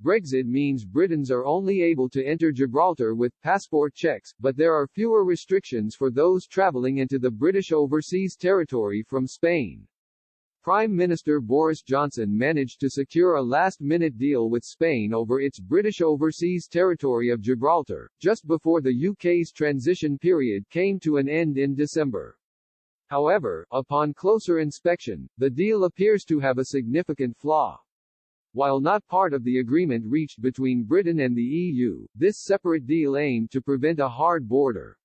Brexit means Britons are only able to enter Gibraltar with passport checks, but there are fewer restrictions for those travelling into the British overseas territory from Spain. Prime Minister Boris Johnson managed to secure a last-minute deal with Spain over its British overseas territory of Gibraltar, just before the UK's transition period came to an end in December. However, upon closer inspection, the deal appears to have a significant flaw. While not part of the agreement reached between Britain and the EU, this separate deal aimed to prevent a hard border.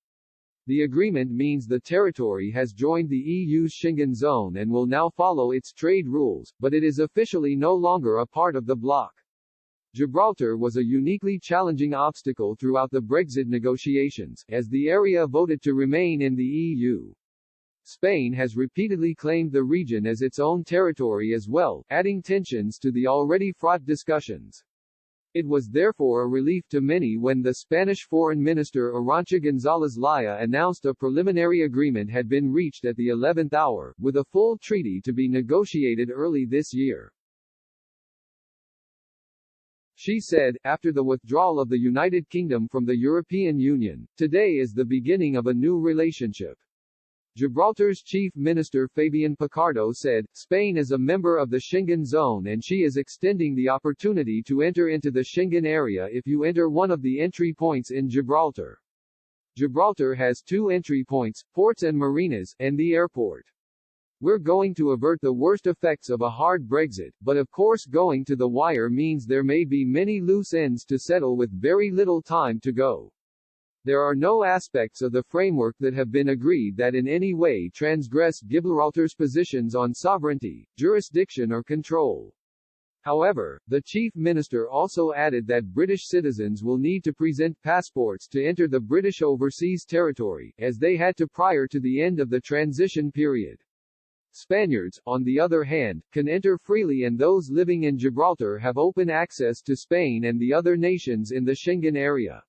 The agreement means the territory has joined the EU's Schengen zone and will now follow its trade rules, but it is officially no longer a part of the bloc. Gibraltar was a uniquely challenging obstacle throughout the Brexit negotiations, as the area voted to remain in the EU. Spain has repeatedly claimed the region as its own territory as well, adding tensions to the already fraught discussions. It was therefore a relief to many when the Spanish Foreign Minister Arantxa González Laya announced a preliminary agreement had been reached at the 11th hour, with a full treaty to be negotiated early this year. She said, after the withdrawal of the United Kingdom from the European Union, today is the beginning of a new relationship. Gibraltar's Chief Minister Fabian Picardo said, Spain is a member of the Schengen zone and she is extending the opportunity to enter into the Schengen area if you enter one of the entry points in Gibraltar. Gibraltar has 2 entry points, ports and marinas, and the airport. We're going to avert the worst effects of a hard Brexit, but of course going to the wire means there may be many loose ends to settle with very little time to go. There are no aspects of the framework that have been agreed that in any way transgress Gibraltar's positions on sovereignty, jurisdiction or control. However, the Chief Minister also added that British citizens will need to present passports to enter the British overseas territory, as they had to prior to the end of the transition period. Spaniards, on the other hand, can enter freely and those living in Gibraltar have open access to Spain and the other nations in the Schengen area.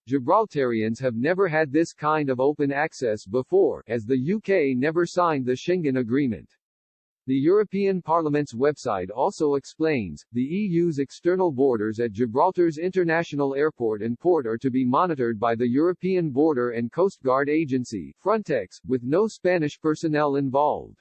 Gibraltarians have never had this kind of open access before, as the UK never signed the Schengen Agreement. The European Parliament's website also explains, the EU's external borders at Gibraltar's international airport and port are to be monitored by the European Border and Coast Guard Agency, Frontex, with no Spanish personnel involved.